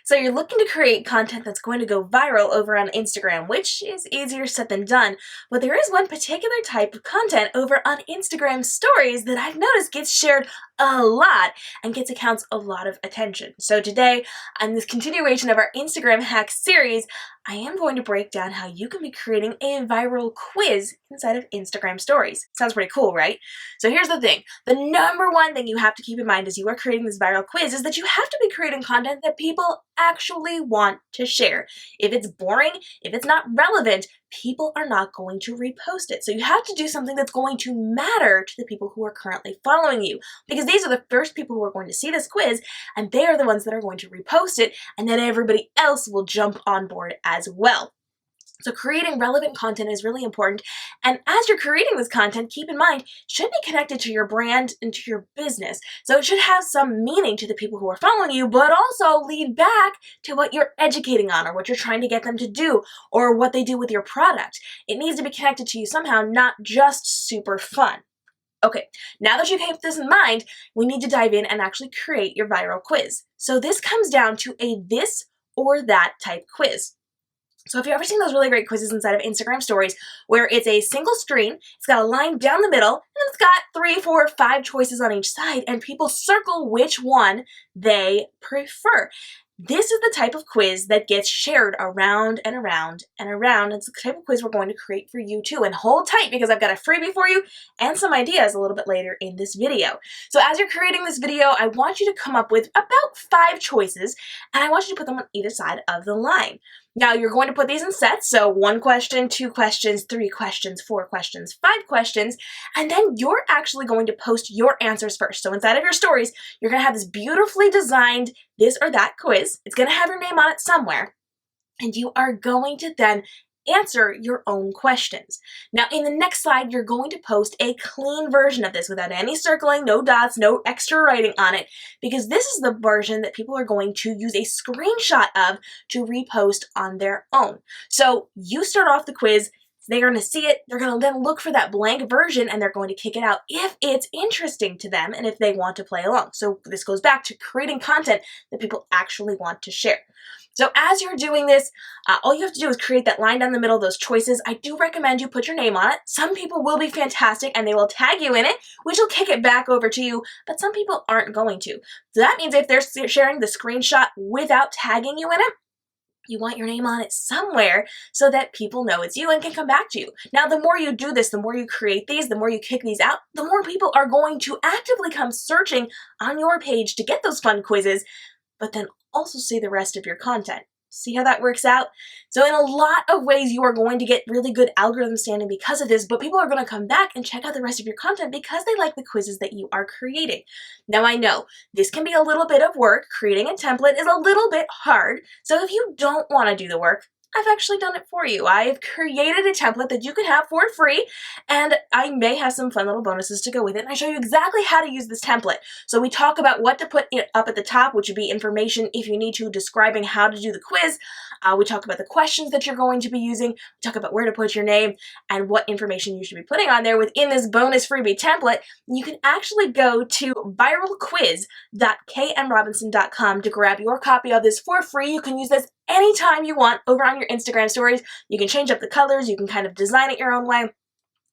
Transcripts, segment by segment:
So you're looking to create content that's going to go viral over on Instagram, which is easier said than done, but there is one particular type of content over on Instagram stories that I've noticed gets shared a lot and gets accounts a lot of attention. So today, on this continuation of our Instagram hack series, I am going to break down how you can be creating a viral quiz inside of Instagram stories. Sounds pretty cool, right? So here's the thing. The number one thing you have to keep in mind as you are creating this viral quiz is that you have to be creating content that people actually want to share. If it's boring, if it's not relevant, people are not going to repost it. So you have to do something that's going to matter to the people who are currently following you, because these are the first people who are going to see this quiz, and they are the ones that are going to repost it, and then everybody else will jump on board as well. So creating relevant content is really important, and as you're creating this content, keep in mind, it should be connected to your brand and to your business. So it should have some meaning to the people who are following you, but also lead back to what you're educating on or what you're trying to get them to do or what they do with your product. It needs to be connected to you somehow, not just super fun. Okay, now that you keep this in mind, we need to dive in and actually create your viral quiz. So this comes down to a this or that type quiz. So if you've ever seen those really great quizzes inside of Instagram stories where it's a single screen, it's got a line down the middle, and it's got 3, 4, 5 choices on each side, and people circle which one they prefer. This is the type of quiz that gets shared around and around and around. It's the type of quiz we're going to create for you too. And hold tight, because I've got a freebie for you and some ideas a little bit later in this video. So as you're creating this video, I want you to come up with about 5 choices, and I want you to put them on either side of the line. Now you're going to put these in sets, so 1 question, 2 questions, 3 questions, 4 questions, 5 questions, and then you're actually going to post your answers first. So inside of your stories, you're going to have this beautifully designed this or that quiz. It's going to have your name on it somewhere, and you are going to then answer your own questions. Now in the next slide, you're going to post a clean version of this without any circling, no dots, no extra writing on it, because this is the version that people are going to use a screenshot of to repost on their own. So you start off the quiz, they're going to see it, they're going to then look for that blank version, and they're going to kick it out if it's interesting to them and if they want to play along. So this goes back to creating content that people actually want to share. So as you're doing this, all you have to do is create that line down the middle, those choices. I do recommend you put your name on it. Some people will be fantastic and they will tag you in it, which will kick it back over to you, but some people aren't going to. So that means if they're sharing the screenshot without tagging you in it, you want your name on it somewhere so that people know it's you and can come back to you. Now, the more you do this, the more you create these, the more you kick these out, the more people are going to actively come searching on your page to get those fun quizzes, but then also see the rest of your content. See how that works out? So in a lot of ways, you are going to get really good algorithm standing because of this, but people are going to come back and check out the rest of your content because they like the quizzes that you are creating. Now I know this can be a little bit of work. Creating a template is a little bit hard. So if you don't want to do the work, I've actually done it for you. I've created a template that you can have for free, and I may have some fun little bonuses to go with it. And I show you exactly how to use this template. So we talk about what to put up at the top, which would be information if you need to, describing how to do the quiz. We talk about the questions that you're going to be using. We talk about where to put your name and what information you should be putting on there within this bonus freebie template. You can actually go to viralquiz.kmrobinson.com to grab your copy of this for free. You can use this anytime you want over on your Instagram stories. You can change up the colors, you can kind of design it your own way,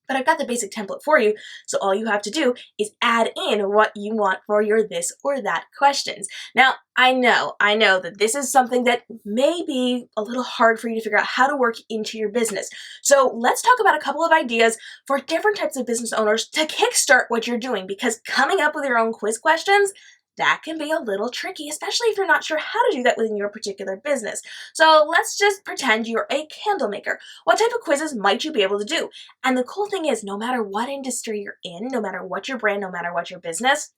but I've got the basic template for you, so all you have to do is add in what you want for your this or that questions. Now, I know that this is something that may be a little hard for you to figure out how to work into your business. So let's talk about a couple of ideas for different types of business owners to kickstart what you're doing, because coming up with your own quiz questions, that can be a little tricky, especially if you're not sure how to do that within your particular business. So let's just pretend you're a candle maker. What type of quizzes might you be able to do? And the cool thing is, no matter what industry you're in, no matter what your brand, no matter what your business,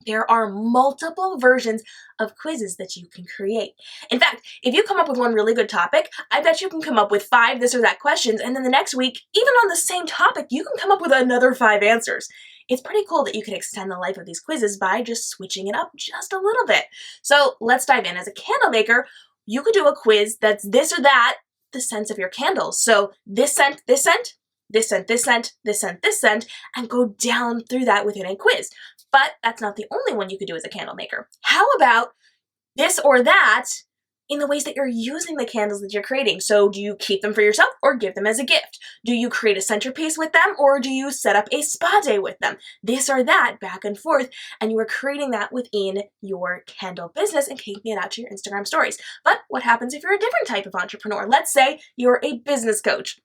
there are multiple versions of quizzes that you can create. In fact, if you come up with one really good topic, I bet you can come up with 5 this or that questions, and then the next week, even on the same topic, you can come up with another 5 answers. It's pretty cool that you can extend the life of these quizzes by just switching it up just a little bit. So let's dive in. As a candle maker, you could do a quiz that's this or that, the scents of your candles. So this scent, this scent, this scent, this scent, this scent, this scent, and go down through that within a quiz. But that's not the only one you could do as a candle maker. How about this or that in the ways that you're using the candles that you're creating. So do you keep them for yourself or give them as a gift? Do you create a centerpiece with them or do you set up a spa day with them? This or that, back and forth, and you are creating that within your candle business and kicking it out to your Instagram stories. But what happens if you're a different type of entrepreneur? Let's say you're a business coach.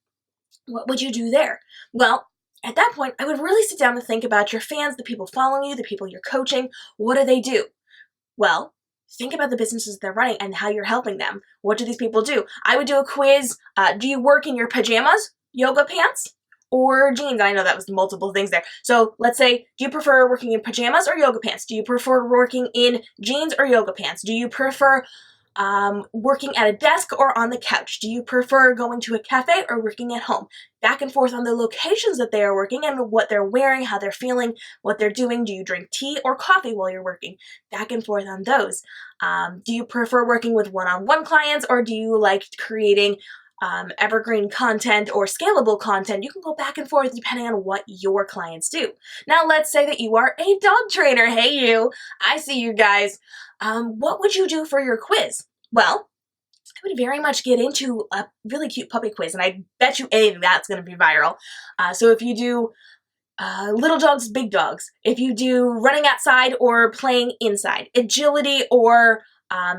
What would you do there? Well, at that point, I would really sit down and think about your fans, the people following you, the people you're coaching. What do they do? Well, think about the businesses they're running and how you're helping them. What do these people do? I would do a quiz. Do you work in your pajamas, yoga pants, or jeans? I know that was multiple things there. So let's say, do you prefer working in pajamas or yoga pants? Do you prefer working in jeans or yoga pants? Do you prefer working at a desk or on the couch? Do you prefer going to a cafe or working at home? Back and forth on the locations that they are working and what they're wearing, how they're feeling, what they're doing. Do you drink tea or coffee while you're working? Back and forth on those. Do you prefer working with one-on-one clients or do you like creating evergreen content or scalable content? You can go back and forth depending on what your clients do. Now, let's say that you are a dog trainer. Hey, you. I see you guys. What would you do for your quiz? Well, I would very much get into a really cute puppy quiz, and I bet you anything that's going to be viral. So if you do little dogs, big dogs, if you do running outside or playing inside, agility or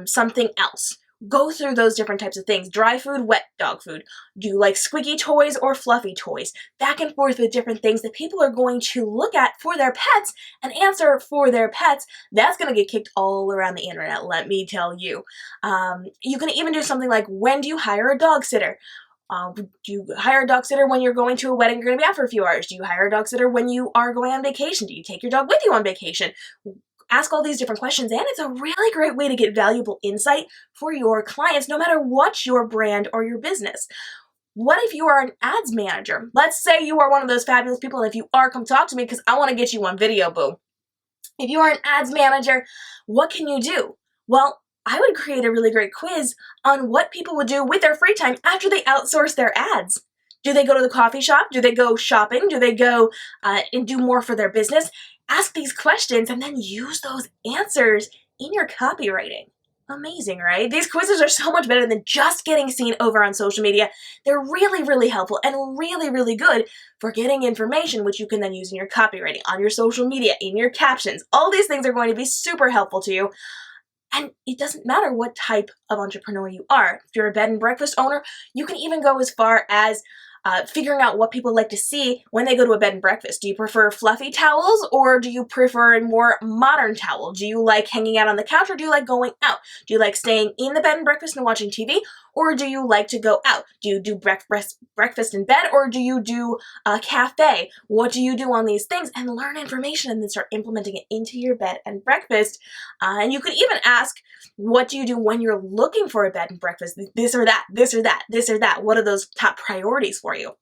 something else, go through those different types of things. Dry food, wet dog food. Do you like squeaky toys or fluffy toys? Back and forth with different things that people are going to look at for their pets and answer for their pets. That's going to get kicked all around the internet, let me tell you. You can even do something like, when do you hire a dog sitter? Do you hire a dog sitter when you're going to a wedding, you're going to be out for a few hours? Do you hire a dog sitter when you are going on vacation? Do you take your dog with you on vacation? Ask all these different questions, and it's a really great way to get valuable insight for your clients, no matter what your brand or your business. What if you are an ads manager? Let's say you are one of those fabulous people, and if you are, come talk to me because I want to get you on video, boo. If you are an ads manager, what can you do? Well, I would create a really great quiz on what people would do with their free time after they outsource their ads. Do they go to the coffee shop? Do they go shopping? Do they go and do more for their business? Ask these questions and then use those answers in your copywriting. Amazing, right? These quizzes are so much better than just getting seen over on social media. They're really, really helpful and really, really good for getting information, which you can then use in your copywriting, on your social media, in your captions. All these things are going to be super helpful to you. And it doesn't matter what type of entrepreneur you are. If you're a bed and breakfast owner, you can even go as far as figuring out what people like to see when they go to a bed and breakfast. Do you prefer fluffy towels or do you prefer a more modern towel? Do you like hanging out on the couch or do you like going out? Do you like staying in the bed and breakfast and watching TV or do you like to go out? Do you do breakfast in bed or do you do a cafe? What do you do on these things? And learn information and then start implementing it into your bed and breakfast. And you could even ask, what do you do when you're looking for a bed and breakfast? This or that, this or that, this or that. What are those top priorities for you?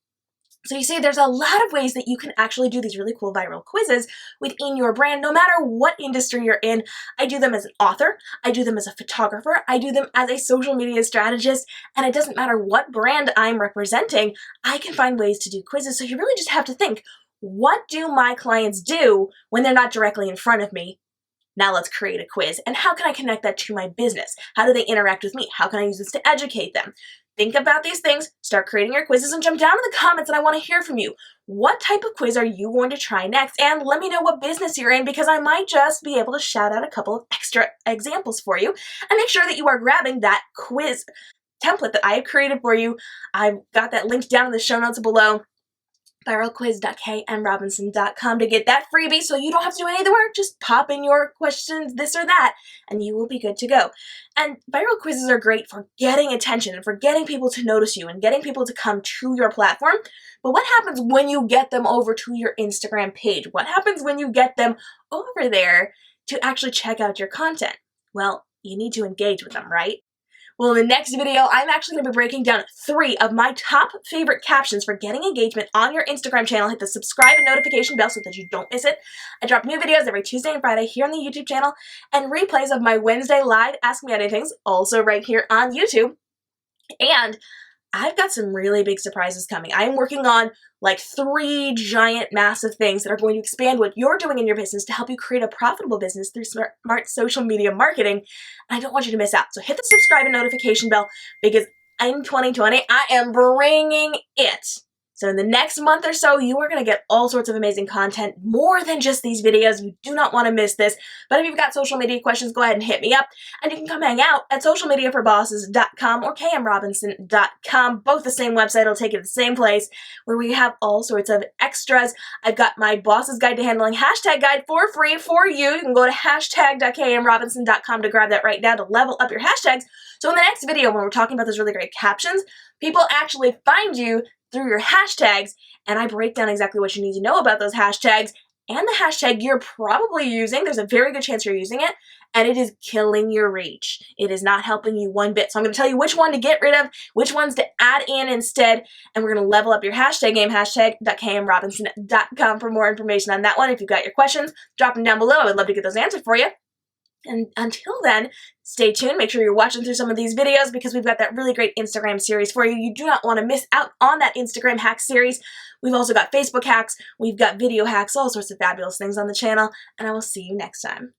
So you see, there's a lot of ways that you can actually do these really cool viral quizzes within your brand, no matter what industry you're in. I do them as an author, I do them as a photographer, I do them as a social media strategist, and it doesn't matter what brand I'm representing, I can find ways to do quizzes. So you really just have to think, what do my clients do when they're not directly in front of me? Now let's create a quiz. And how can I connect that to my business? How do they interact with me? How can I use this to educate them? Think about these things, start creating your quizzes, and jump down in the comments, and I want to hear from you. What type of quiz are you going to try next? And let me know what business you're in, because I might just be able to shout out a couple of extra examples for you. And make sure that you are grabbing that quiz template that I have created for you. I've got that linked down in the show notes below. viralquiz.kmrobinson.com to get that freebie so you don't have to do any of the work. Just pop in your questions, this or that, and you will be good to go. And viral quizzes are great for getting attention and for getting people to notice you and getting people to come to your platform. But what happens when you get them over to your Instagram page? What happens when you get them over there to actually check out your content? Well, you need to engage with them, right? Well, in the next video, I'm actually going to be breaking down 3 of my top favorite captions for getting engagement on your Instagram channel. Hit the subscribe and notification bell so that you don't miss it. I drop new videos every Tuesday and Friday here on the YouTube channel, and replays of my Wednesday live Ask Me Anythings also right here on YouTube. And I've got some really big surprises coming. I am working on like 3 giant, massive things that are going to expand what you're doing in your business to help you create a profitable business through smart social media marketing. And I don't want you to miss out. So hit the subscribe and notification bell because in 2020, I am bringing it. So in the next month or so, you are going to get all sorts of amazing content, more than just these videos. You do not want to miss this. But if you've got social media questions, go ahead and hit me up. And you can come hang out at socialmediaforbosses.com or kmrobinson.com. Both the same website. It'll take you to the same place where we have all sorts of extras. I've got my Boss's Guide to Handling Hashtag Guide for free for you. You can go to hashtag.kmrobinson.com to grab that right now to level up your hashtags. So in the next video, when we're talking about those really great captions, people actually find you through your hashtags, and I break down exactly what you need to know about those hashtags and the hashtag you're probably using. There's a very good chance you're using it, and it is killing your reach. It is not helping you one bit. So I'm going to tell you which one to get rid of, which ones to add in instead, and we're going to level up your hashtag game, hashtag.kmrobinson.com for more information on that one. If you've got your questions, drop them down below. I would love to get those answered for you. And until then, stay tuned. Make sure you're watching through some of these videos because we've got that really great Instagram series for you. You do not want to miss out on that Instagram hack series. We've also got Facebook hacks. We've got video hacks, all sorts of fabulous things on the channel. And I will see you next time.